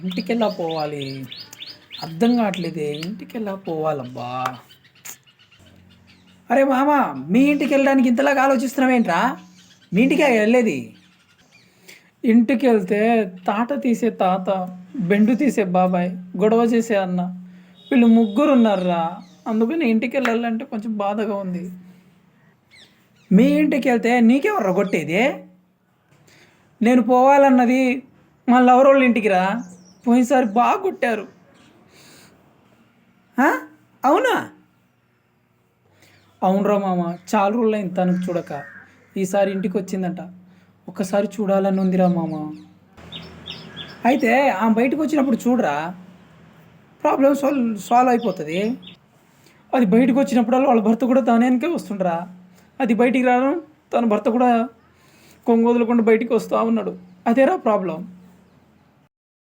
ఇంటికెలా పోవాలి? అర్థం కావట్లేదే. ఇంటికెలా పోవాలబ్బా? అరే మామ, మీ ఇంటికి వెళ్ళడానికి ఇంతలాగా ఆలోచిస్తున్నావేంట్రా? మీ ఇంటికే వెళ్ళేది. ఇంటికి వెళ్తే తాట తీసే తాత, బెండు తీసే బాబాయ్, గొడవ చేసే అన్న, వీళ్ళు ముగ్గురు ఉన్నారురా. అందుకని ఇంటికి వెళ్ళాలంటే కొంచెం బాధగా ఉంది. మీ ఇంటికి వెళ్తే నీకెవర్రా కొట్టేది? నేను పోవాలన్నది మా లవర్ వాళ్ళ ఇంటికి రా. పోయినసారి బాగా కొట్టారు. ఆ? అవునా? అవునరా మామ, చాలా రోజులైంది తనకు చూడక. ఈసారి ఇంటికి వచ్చిందంట. ఒక్కసారి చూడాలని ఉందిరా మామ. అయితే ఆమె బయటకు వచ్చినప్పుడు చూడరా, ప్రాబ్లం సాల్వ్ అయిపోతుంది. అది బయటకు వచ్చినప్పుడల్లా వాళ్ళ భర్త కూడా దాని వెనకే వస్తుండ్రా. అది బయటికి రావడం, తన భర్త కూడా కొంగు వదలకుండా బయటికి వస్తూ ఉన్నాడు. అదేరా ప్రాబ్లం.